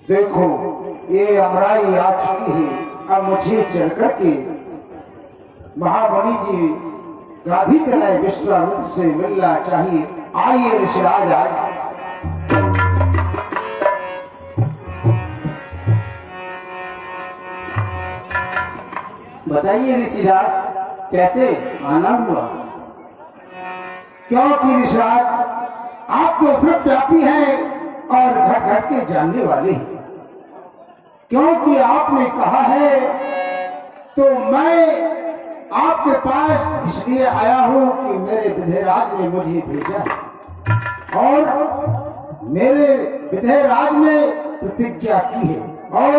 देखो ये अमराई आ चुकी है। अब मुझे चल करके महामुनि जी गाधी तनय विश्वामित्र से मिलना चाहिए। आइए ऋषिराज आए। बताइए ऋषिराज, कैसे आना हुआ? क्योंकि ऋषिराज आप तो सर्वव्यापी हैं और घट घट के जानने वाले हैं। क्योंकि आपने कहा है तो मैं आपके पास इसलिए आया हूं कि मेरे विधेयराज ने मुझे भेजा है और मेरे विधेयराज ने प्रतिज्ञा की है और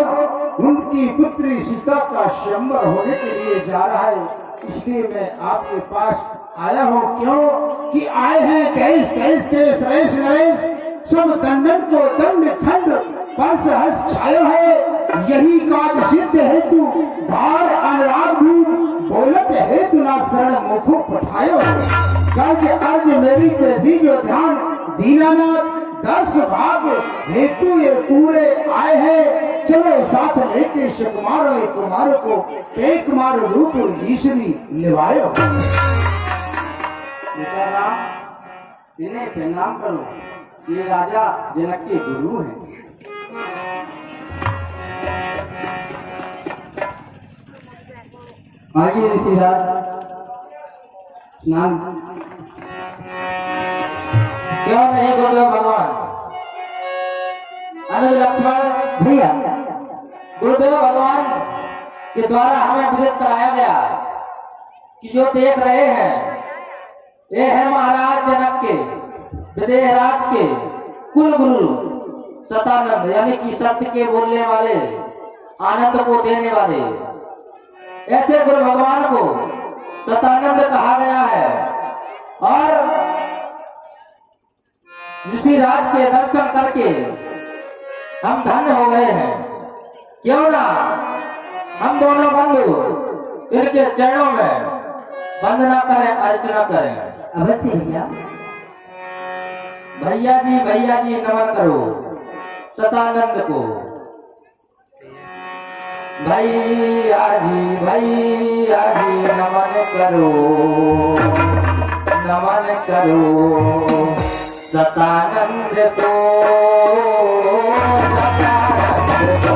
उनकी पुत्री सीता का स्वयंवर होने के लिए जा रहा है। इसलिए मैं आपके पास आया हूं। क्यों कि आए हैं तेईस नरेश सब दंडन को दंड खंड परस हर्ष छायो है। यही काज सिद्ध हेतु धार अनुराग भूत बोलत हेतु ना शरण मुखो पठायो है। कर्ज अर्ज मेरी पे दीजो ध्यान दीनानाथ दर्श भाग हेतु ये पूरे आए हैं। चलो साथ लेके सुकुमारो कुमार को एक मार रूप ईश्वरी निभायो। इन्हें प्रणाम करो, ये राजा जनक के गुरु हैं। आगे ऋषिराज स्नान क्यों नहीं गुरुदेव भगवान? अनुज लक्ष्मण भैया, गुरुदेव भगवान के द्वारा हमें विदित कराया गया कि जो देख रहे हैं ये है महाराज जनक के विदेहराज के कुल गुरु सतानंद, यानी कि सत्य के बोलने वाले, आनंद को देने वाले। ऐसे गुरु भगवान को सतानंद कहा गया है और ऋषिराज के दर्शन करके हम धन्य हो गए हैं। क्यों ना हम दोनों बंधु इनके चरणों में वंदना करें, अर्चना करें। अवश्य भैया। भैया जी नमन करो सतानंद को। भैया जी नमन करो सतानंद को, सतानंद को।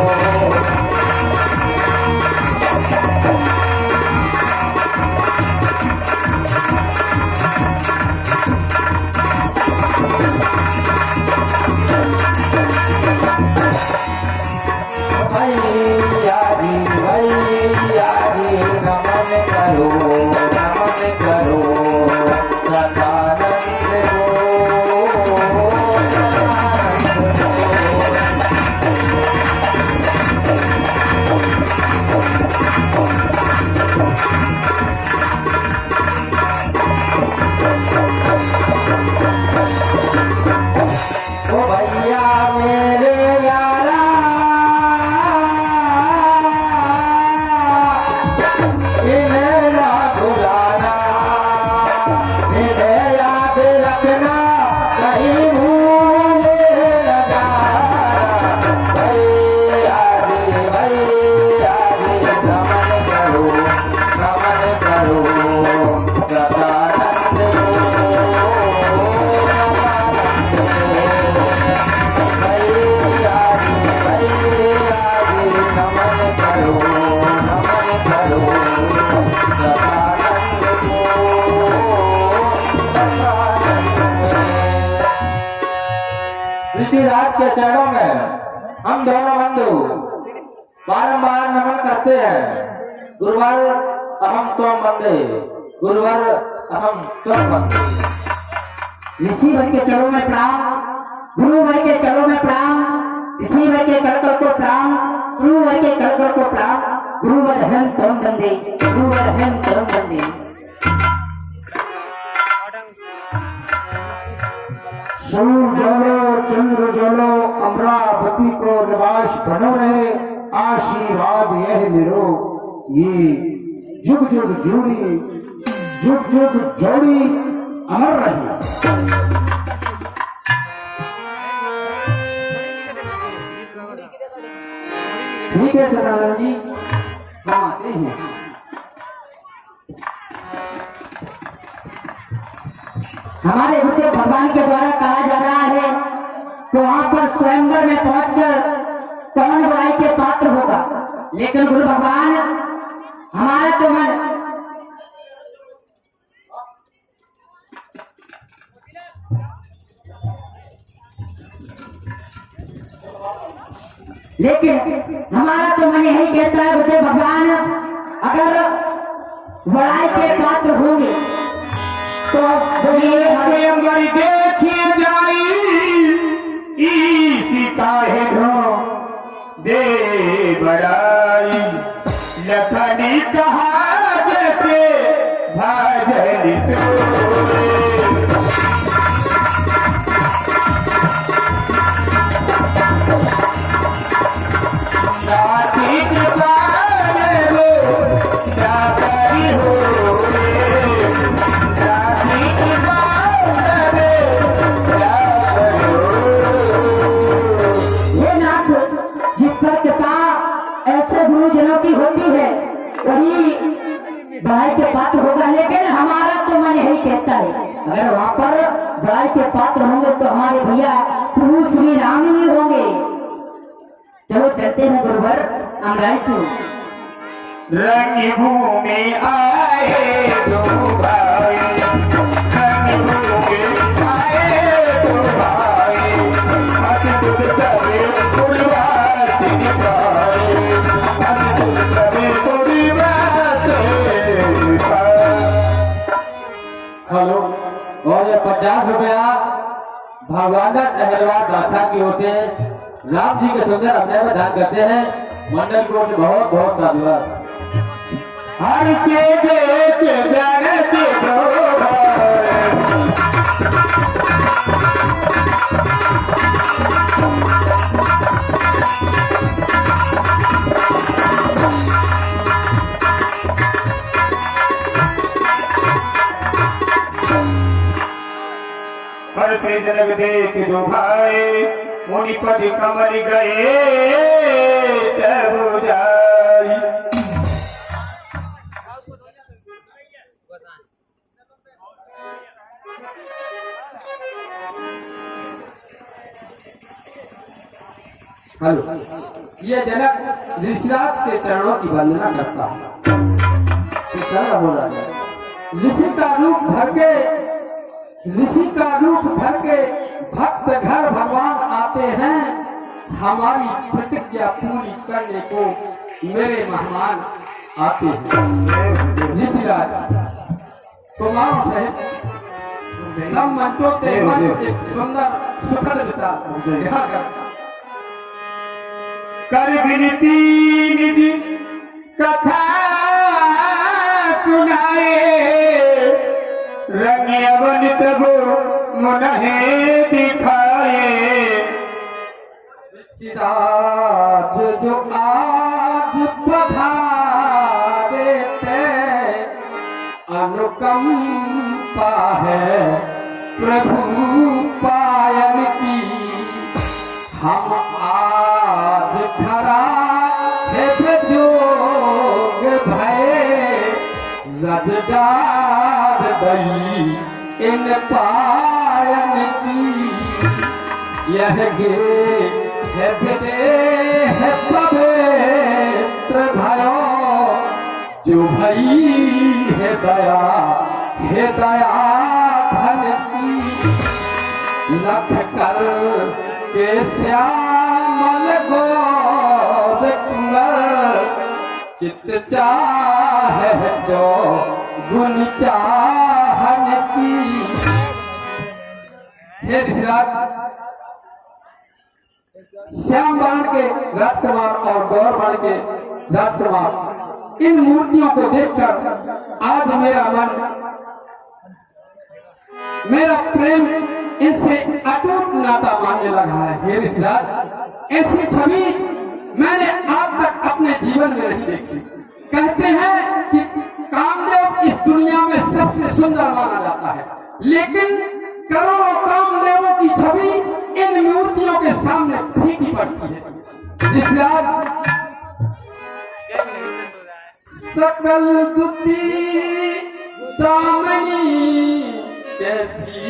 भैया जी नमन करो सतानंद को। भैया मेरे यारा इन्हें ना भुलाना, इन्हें याद रखना, कहीं भूले न जाना। भैया जी नमन करो सतानंद ऋषिराज के चरणों में हम दोनों बंधु बारंबार नमन करते हैं। गुरुवार अहम त्वं वंदे, गुरुवर अहम तुम ऋषि बन के चलो में प्रणाम, गुरु बन के चलो में प्रणाम, ऋषि बन के कड़कड़ को प्रणाम, गुरु बन के कड़कड़ को प्रणाम, गुरु वर हम तरम बंदे, गुरु वर हम तरम बंदे। सूर्य ज्वलो चंद्र ज्वलो अमरावती को निवास बनो रहे, आशीर्वाद यह मेरो, ये जुग जुग जोड़ी, जुग जुग जोड़ी अमर रही। ठीक है सदानंद जी, हम आते हैं। हमारे गुरुदेव भगवान के द्वारा कहा जा रहा है कि वहां पर स्वयंवर में पहुंचकर कौन बुराई के पात्र होगा, लेकिन गुरु भगवान हमारा तो मन हमारा तो मन यही कहता है गुरुदेव भगवान अगर बुराई के पात्र होंगे तो स्वयंवर देखिए जाई, इसी काहे ढो दे बड़ाई, लखनी कहा जैसे भाजन सोए। साथी कृपा लो जाकरी हो, साथी कृपा लो जाकरी हो। ये नाथ जिस पर कृपा ऐसे गुरुजनों की होती है वही बुराई के पात्र होगा, लेकिन हमारा तो मन यही कहता है अगर वहाँ पर बुराई के पात्र होंगे तो हमारे भैया प्रभु श्री राम ही होंगे। चलो चलते हैं गुरुवर अमराई को। रंग भूमि आए दो भाई, रंग भूमि आए दो भाई, अद्भुत तबे उड़वास निभाए, अद्भुत तबे उड़वास निभाए। हेलो। और ये 50 रुपया भगवान अहलवार बादशाह की ओर से राम जी के सुंदर अपने में दान करते हैं। मंडल को बहुत बहुत साधुवाद। हर से देख जानते दो हर से जनक देख दो भाई, मुनि पद कमल गए तब जाई। हेलो। ये जनक ऋषिराज के चरणों की वंदना करता है। बोल रहा है ऋषि का रूप भर के, ऋषि का रूप भर के भक्त घर भगवान आते हैं, हमारी प्रतिज्ञा पूरी करने को मेरे मेहमान आते हैं। ऋषिराज कुमारों सहित सब मंचों से मंच एक सुंदर सुखद विचार कर विनती निज कथा सुनाए, रंग अवन तब मुनहे दिखाए। ऋषिराज जो आज पधारे थे, अनुकंपा है प्रभु पायन की, हम आज खरा है जोग भय, रजदार दई इन पायन की। यह गे है पवित्र भयो, जो भई है दया धन की। लख कर के श्यामल गोर कुंवर, चित्त चाहे जो गुण हे ऋषिराज, श्याम बाण के राजकुमार और गौर बाण के राजकुमार, इन मूर्तियों को देखकर आज मेरा प्रेम इनसे अटूट नाता मानने लगा है। हे ऋषिराज, ऐसी छवि मैंने आज तक अपने जीवन में नहीं देखी। कहते हैं कि कामदेव इस दुनिया में सबसे सुंदर माना जाता है, लेकिन करोड़ों कामदेवों की छवि इन मूर्तियों के सामने फीकी पड़ती है। ऋषिराज, सकल दुती दामनी कैसी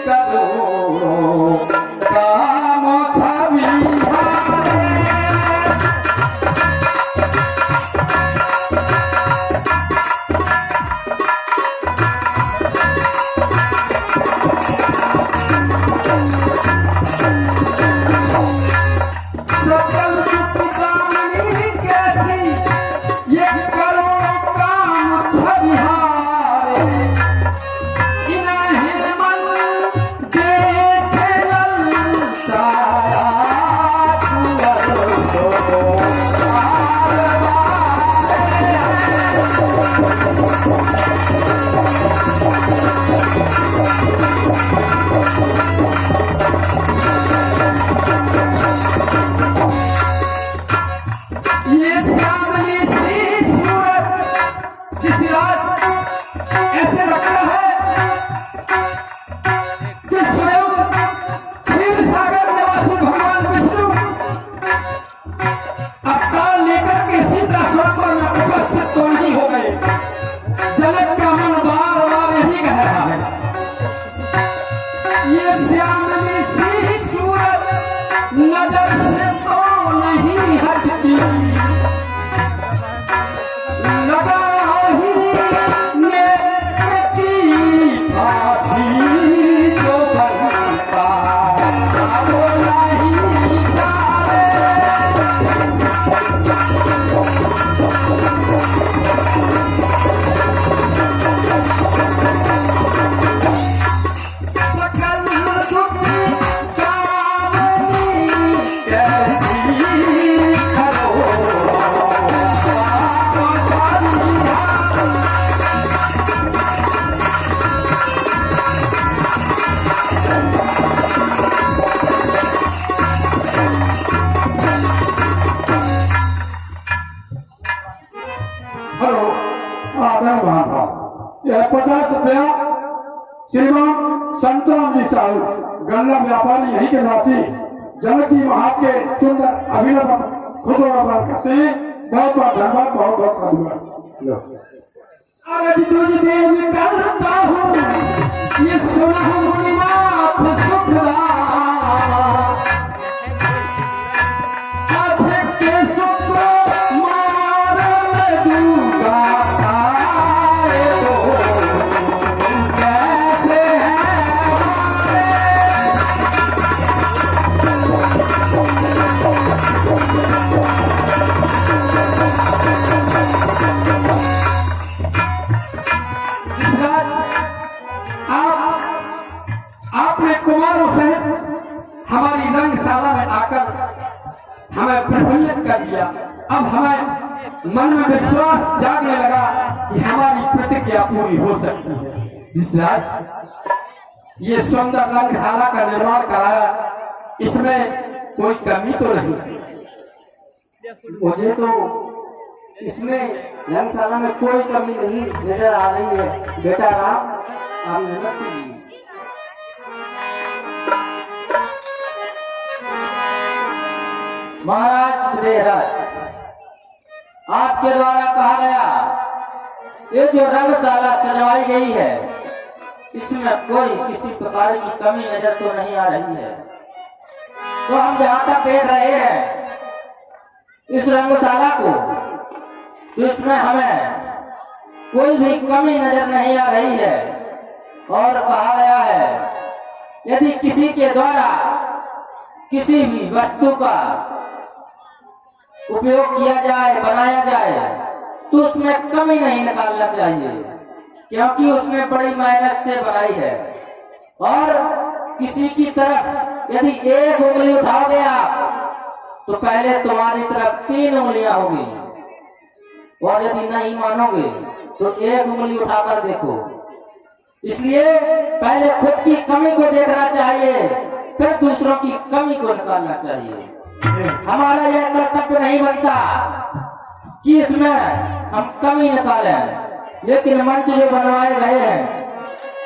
करो काम छवि यह 50 रुपया श्रीमान संतराम जी साहब गल्ला व्यापारी यहीं के वासी जनक जी महाराज के सुंदर अभिनव खुशोड़ा करते हैं। बहुत बहुत धन्यवाद, बहुत बहुत साधुवाद। अरज तुझ देव करता हूँ ये सुना मुनिनाथ सुखदा आपने कुमारों से हमारी रंगशाला में आकर हमें प्रफुल्लित कर दिया। अब हमें मन में विश्वास जागने लगा कि हमारी प्रतिज्ञा पूरी हो सकती है। इसलिए ये सुंदर रंगशाला का निर्माण कराया, इसमें कोई कमी तो नहीं। मुझे तो इसमें रंगशाला में कोई कमी नहीं नजर आ रही है। बेटा राम, आप मेहनत कीजिए। महाराज विदेहराज, आपके द्वारा कहा गया ये जो रंगशाला सजवाई गई है इसमें कोई किसी प्रकार की कमी नजर तो नहीं आ रही है। तो हम जहां तक देख रहे हैं इस रंगशाला को, तो इसमें हमें कोई भी कमी नजर नहीं आ रही है। और कहा गया है यदि किसी के द्वारा किसी भी वस्तु का उपयोग किया जाए, बनाया जाए, तो उसमें कमी नहीं निकालना चाहिए, क्योंकि उसने बड़ी मेहनत से बनाई है। और किसी की तरफ यदि एक उंगली उठाओगे आप तो पहले तुम्हारी तरफ 3 उंगलियां होगी, और यदि नहीं मानोगे तो 1 उंगली उठाकर देखो। इसलिए पहले खुद की कमी को देखना चाहिए, फिर दूसरों की कमी को निकालना चाहिए। हमारा यह कर्तव्य नहीं बनता कि इसमें हम कमी निकालें, लेकिन मंच जो बनवाए गए हैं,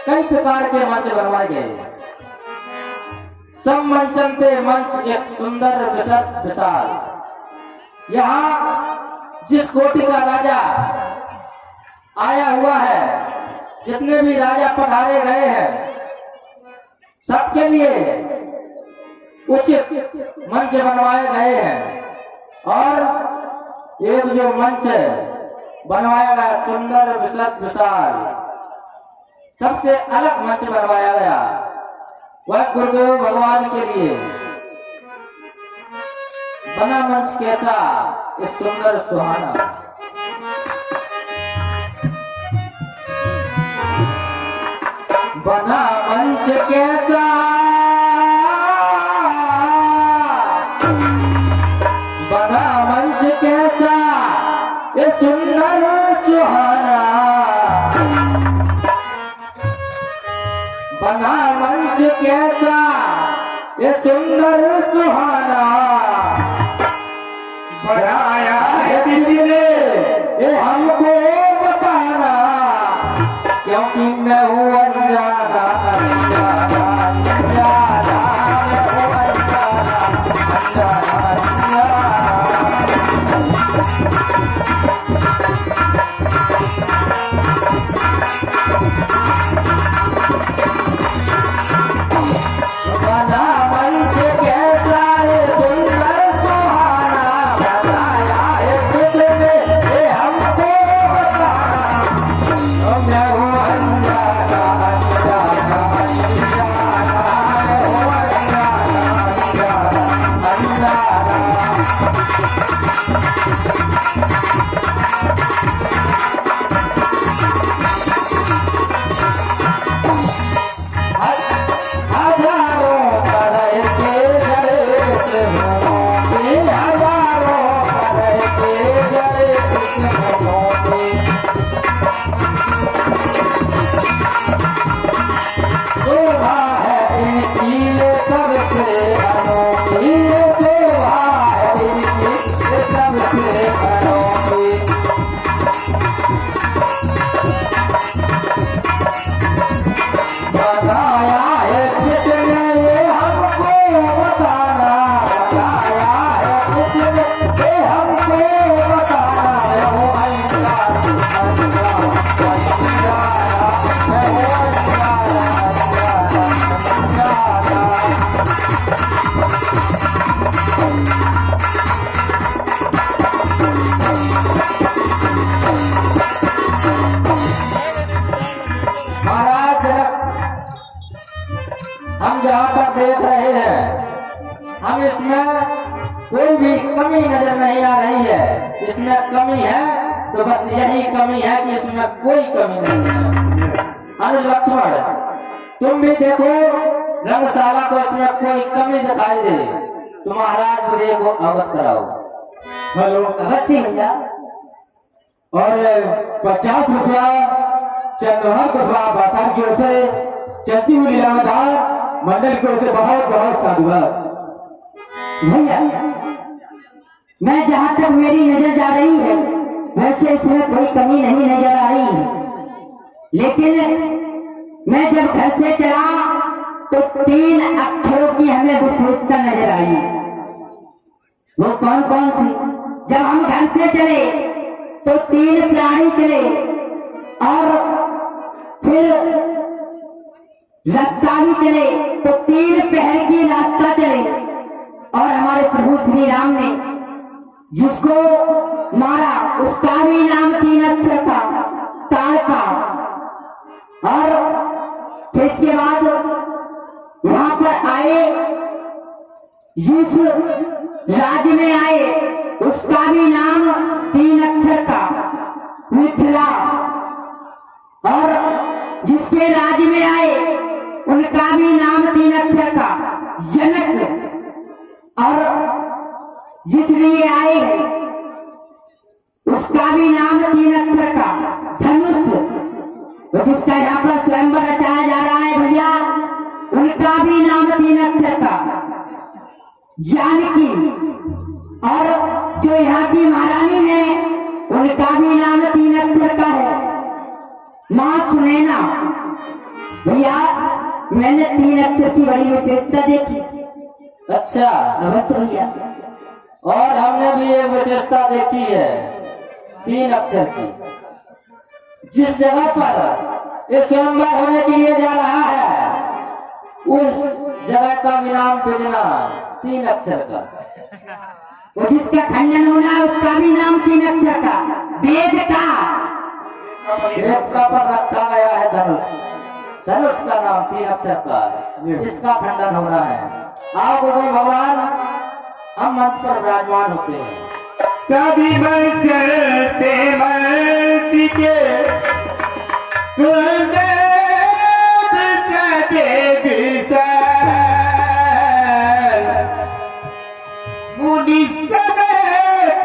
कई प्रकार के मंच बनवाए गए। सब मंचन पे मंच एक सुंदर विशाल। यहाँ जिस कोटि का राजा आया हुआ है, जितने भी राजा पधारे गए हैं, सबके लिए उचित मंच बनवाए गए हैं। और एक जो मंच बनवाया गया सुंदर विशाल, सबसे अलग मंच बनवाया गया, वह गुरुदेव भगवान के लिए बना मंच कैसा इस सुंदर सुहाना। बना मंच कैसा, बना मंच कैसा ये सुंदर सुहाना, बना मंच कैसा ये सुंदर सुहाना, बनाया है किसने ये हमको बताना, क्योंकि मैं हूँ अनजाना, अनजाना, अनजाना, मैं हूँ अनजाना, बना मंच कैसा ये सुंदर सुहाना, बनाया है किसने ये हमको बताना, मैं हूँ अनजाना, अनजाना, अनजाना, मैं हूँ अनजाना, अनजाना, हजारों तरह के गणेश होंगे, हजारों तरह के गणेश होंगे, शोभा है इनकी ये सबसे अनोखी, शोभा है इनकी ये सबसे अनोखी, बताया है किसने ये हमको बताना, बताया है किसने ये हमको बताना, मैं हूँ अनजाना, अनजाना, अनजाना, मैं हूँ अनजाना, अनजाना, महाराज जनक, हम जहाँ पर देख रहे हैं, हम इसमें कोई भी कमी नजर नहीं आ रही है। इसमें कमी है तो बस यही कमी है कि इसमें कोई कमी नहीं है। अनुज लक्ष्मण, तुम भी देखो रंगशाला को, इसमें कोई कमी दिखाई दे तो महाराज बुरे को अवगत कराओ। हेलो, अवश्य भैया। और 50 रुपया चंद्रहर कुशवाहा बाजार की ओर से चलती हुई लीलावतार मंडल की ओर से बहुत बहुत साधुवाद। भैया, मैं जहाँ तक मेरी नजर जा रही है, वैसे इसमें कोई कमी नहीं नजर आ रही है, लेकिन मैं जब घर से चला तो 3 अक्षरों की हमें विशेषता नजर आई। वो कौन कौन सी? जब हम घर से चले तो 3 प्राणी चले, और फिर रास्ता भी चले तो 3 पहर की रास्ता चले, और हमारे प्रभु श्री राम ने जिसको मारा उसका भी नाम 3 अक्षर था, ताड़का। और फिर इसके बाद वहां पर आए, जिस राज्य में आए उसका भी नाम 3 अक्षर का, मिथिला। और जिसके राज्य में आए उनका भी नाम 3 अक्षर जनक और जिस लिए आए हैं उसका भी नाम 3 अक्षर का धनुष, तो जिसका यहाँ पर स्वयंवर रचाया जा रहा है भैया, उनका भी नाम 3 अक्षर का जानकी, और जो यहाँ की महारानी है उनका भी नाम 3 अक्षर का है माँ सुनैना। भैया मैंने 3 अक्षर की बड़ी विशेषता देखी। अच्छा, अवश्य भैया। और हमने भी एक विशेषता देखी है 3 अक्षर की। जिस जगह पर ये स्वयंवर होने के लिए जा रहा है उस जगह का भी नाम बिजना 3 अक्षर का। वो जिसका खंडन होना है उसका भी नाम 3 अक्षर का। वेद का पर रखा गया है धनुष, धनुष का नाम 3 अक्षर का है, इसका खंडन होना है। आओ गुरुदेव भगवान, हम मंच पर विराजमान होते हैं। सभी बचते मंच के सुंदर सजे विशाल मुनि समेत